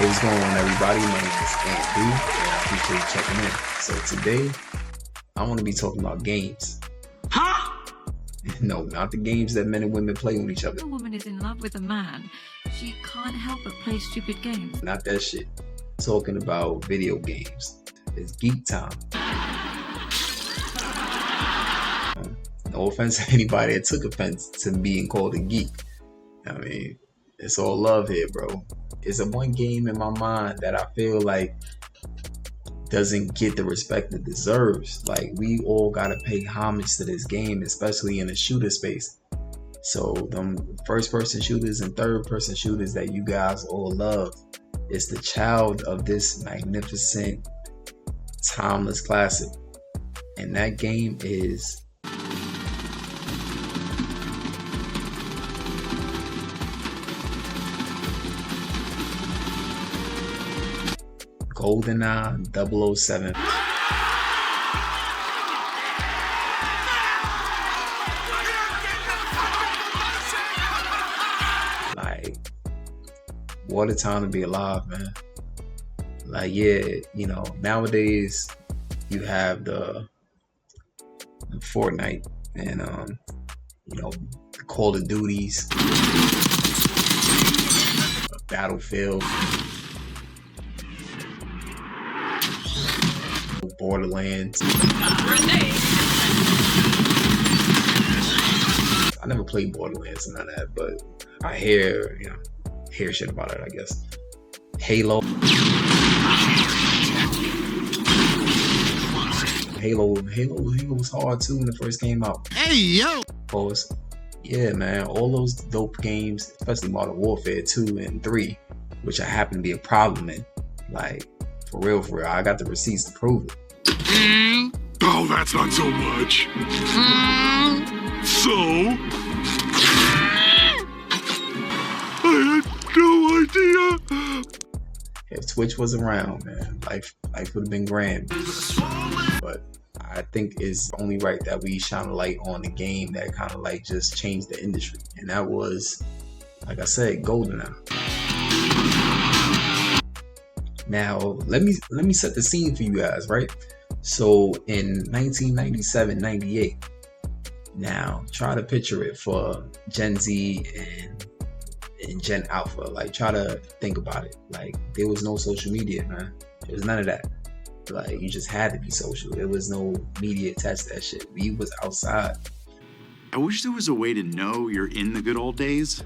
What's going on, everybody? My name is AntBee, and I appreciate you checking in. So today, I want to be talking about games. Huh? No, not the games that men and women play on each other. If a woman is in love with a man, she can't help but play stupid games. Not that shit. Talking about video games. It's geek time. No offense to anybody that took offense to being called a geek. I mean, it's all love here, bro. It's a one game in my mind that I feel like doesn't get the respect it deserves. Like, we all gotta pay homage to this game, especially in the shooter space. So them first person shooters and third person shooters that you guys all love, it's the child of this magnificent timeless classic, and that game is GoldenEye 007. Like, what a time to be alive, man. Like, yeah, you know, nowadays you have the Fortnite and you know, Call of Duties, Battlefield, Borderlands. I never played Borderlands and none of that, but I hear shit about it, I guess. Halo was hard too when it first came out. Hey, yo! Pause. Yeah, man, all those dope games, especially Modern Warfare 2 and 3, which I happen to be a problem in. Like, for real, I got the receipts to prove it. Oh, that's not so much. So? I had no idea. If Twitch was around, man, life would have been grand. But I think it's only right that we shine a light on the game that kind of like just changed the industry, and that was, like I said, GoldenEye. Now, let me set the scene for you guys, right? So in 1997-98, now try to picture it for Gen Z and Gen Alpha. Like, try to think about it. Like, there was no social media, man. There was none of that. Like, you just had to be social. There was no media attached to that shit. We was outside. I wish there was a way to know you're in the good old days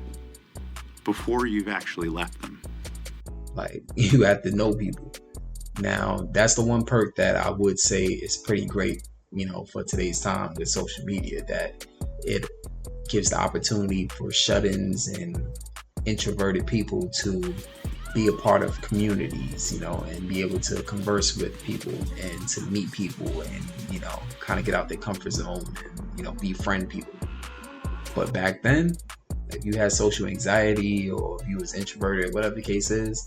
before you've actually left them. Like, you have to know people. Now, that's the one perk that I would say is pretty great, you know, for today's time with social media, that it gives the opportunity for shut-ins and introverted people to be a part of communities, you know, and be able to converse with people and to meet people and, you know, kind of get out their comfort zone and, you know, befriend people. But back then, if you had social anxiety or if you was introverted, whatever the case is,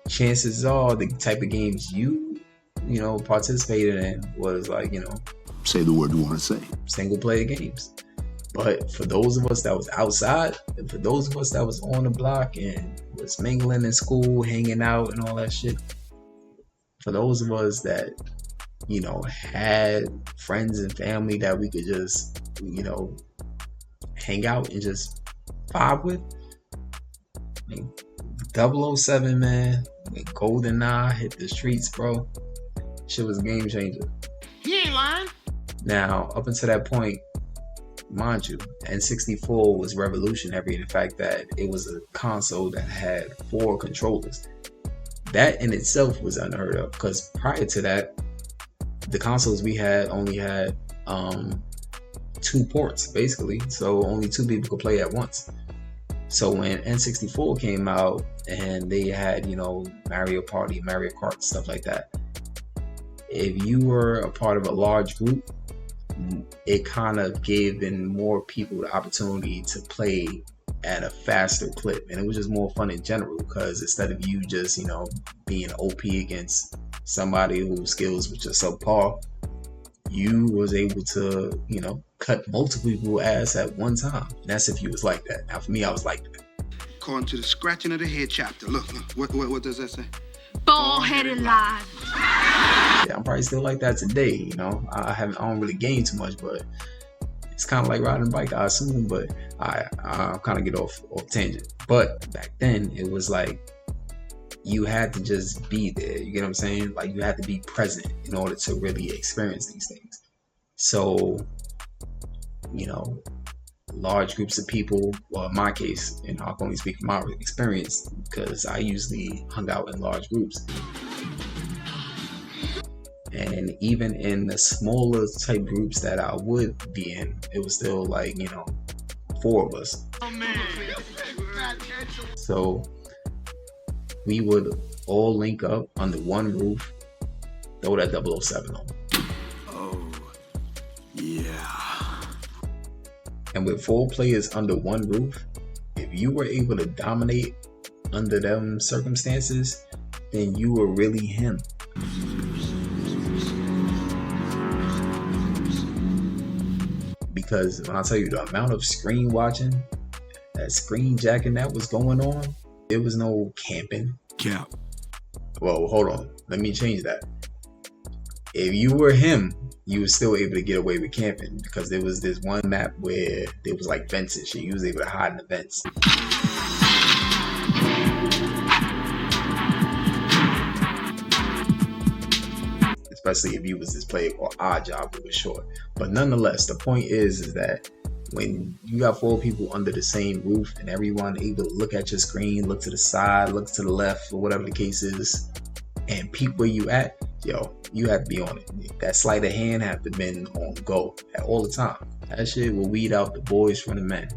chances are the type of games you know, participated in was like, you know, Say the word you want to say. single player games. But for those of us that was outside, and for those of us that was on the block and was mingling in school, hanging out and all that shit, for those of us that, you know, had friends and family that we could just, you know, hang out and just vibe with, I mean, 007, man, when GoldenEye hit the streets, bro, shit was a game changer. He ain't lying. Now, up until that point, mind you, N64 was revolutionary in the fact that it was a console that had 4 controllers. That in itself was unheard of, because prior to that, the consoles we had only had 2 ports, basically, so only 2 people could play at once. So when N64 came out and they had, you know, Mario Party, Mario Kart, stuff like that, if you were a part of a large group, it kind of gave in more people the opportunity to play at a faster clip, and it was just more fun in general, because instead of you just, you know, being OP against somebody whose skills were just subpar, you was able to, you know, cut multiple people ass at one time. And that's if you was like that. Now for me, I was like that. according to the scratching of the head chapter. Look, what does that say? Bald-headed lies. Yeah, I'm probably still like that today, you know. I don't really gain too much, but it's kind of like riding a bike, I assume. But I kind of get off tangent. But back then, it was like you had to just be there. You get what I'm saying? Like you had to be present in order to really experience these things. So, you know, large groups of people, well, in my case, and I can only speak from my experience because I usually hung out in large groups. And even in the smaller type groups that I would be in, it was still like, you know, 4 of us. Oh, man. So we would all link up under one roof, throw that 007 on. Oh, yeah. And with 4 players under one roof, if you were able to dominate under them circumstances, then you were really him. Because when I tell you the amount of screen watching, that screen jacking that was going on, there was no camping. Cap. Well, hold on. Let me change that. If you were him, you were still able to get away with camping because there was this one map where there was like vents and shit. You was able to hide in the vents. Especially if you was this player called Odd Job, it was short. But nonetheless, the point is that when you got 4 people under the same roof and everyone able to look at your screen, look to the side, look to the left, or whatever the case is, and peep where you at, yo, you have to be on it. That sleight of hand have to been on go all the time. That shit will weed out the boys from the men,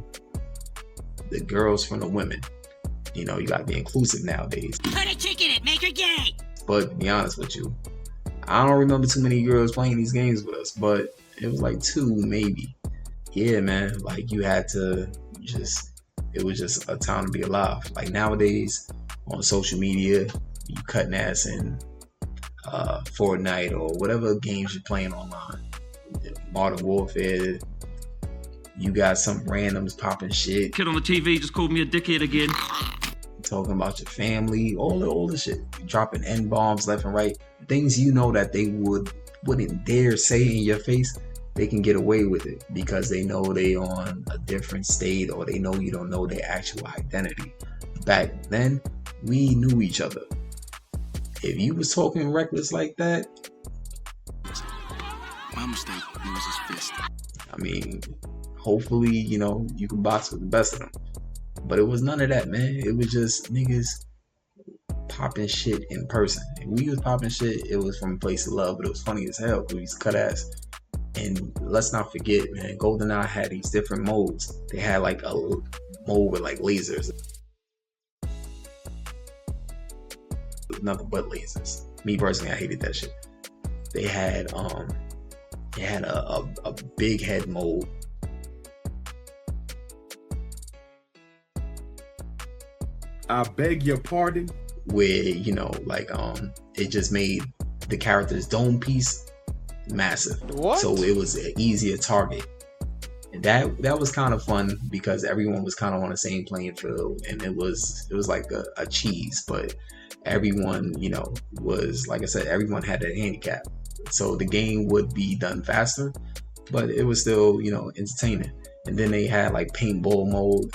the girls from the women. You know, you gotta be inclusive nowadays. Put a chick in it, make her gay. But to be honest with you, I don't remember too many girls playing these games with us, but it was like 2 maybe. Yeah, man, like you had to just, it was just a time to be alive. Like nowadays on social media, you cutting ass in Fortnite or whatever games you're playing online. Modern Warfare, you got some randoms popping shit. Kid on the TV just called me a dickhead again. Talking about your family, all the shit. Dropping N-bombs left and right. Things you know that they wouldn't dare say in your face. They can get away with it because they know they on a different state or they know you don't know their actual identity. Back then, we knew each other. If you was talking reckless like that, My mistake. It was his fist. I mean, hopefully, you know, you can box with the best of them. But it was none of that, man. It was just niggas popping shit in person. If we was popping shit, it was from a place of love, but it was funny as hell because we used to cut ass. And let's not forget, man, GoldenEye had these different modes. They had like a mode with like lasers. Nothing but lasers. Me personally, I hated that shit. They had a big head mode. I beg your pardon? Where, you know, like it just made the character's dome piece massive. What? So it was an easier target. And that was kind of fun because everyone was kind of on the same playing field, and it was like a cheese, but everyone, you know, was, like I said, everyone had that handicap. So the game would be done faster, but it was still, you know, entertaining. And then they had like paintball mode.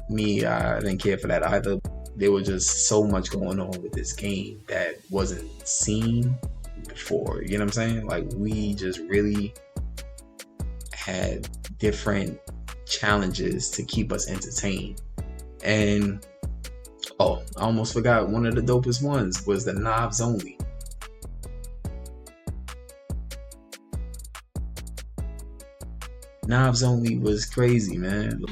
Me, I didn't care for that either. There was just so much going on with this game that wasn't seen before. You know what I'm saying? Like, we just really had different challenges to keep us entertained. And oh, I almost forgot, one of the dopest ones was the knobs only. Knobs only was crazy, man.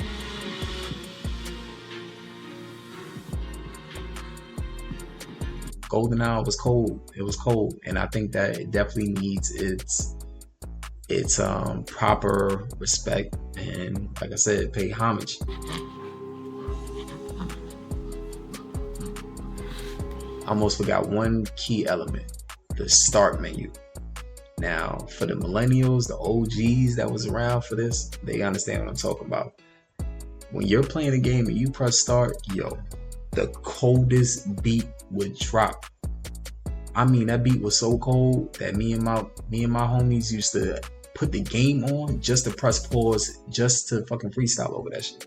GoldenEye was cold. It was cold, and I think that it definitely needs its proper respect and, like I said, pay homage. I almost forgot one key element: the start menu. Now, for the millennials, the OGs that was around for this, they understand what I'm talking about. When you're playing a game and you press start, yo, the coldest beat would drop. I mean, that beat was so cold that me and my homies used to put the game on just to press pause, just to fucking freestyle over that shit.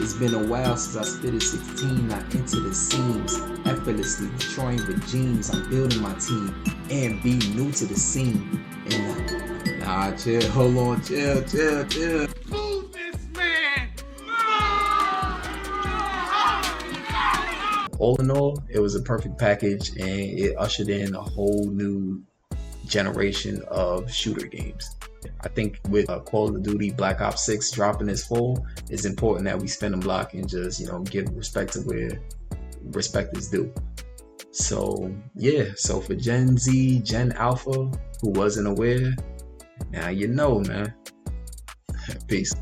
It's been a while since I spit at 16. I enter the scenes, effortlessly destroying regimes. I'm building my team. AntBee new to the scene. And nah, chill, hold on, chill. Move this man! All in all, it was a perfect package, and it ushered in a whole new generation of shooter games. I think with Call of Duty Black Ops 6 dropping this fall, it's important that we spin a block and just, you know, give respect to where respect is due. So yeah, so for Gen Z, Gen Alpha, who wasn't aware, now you know, man. Peace.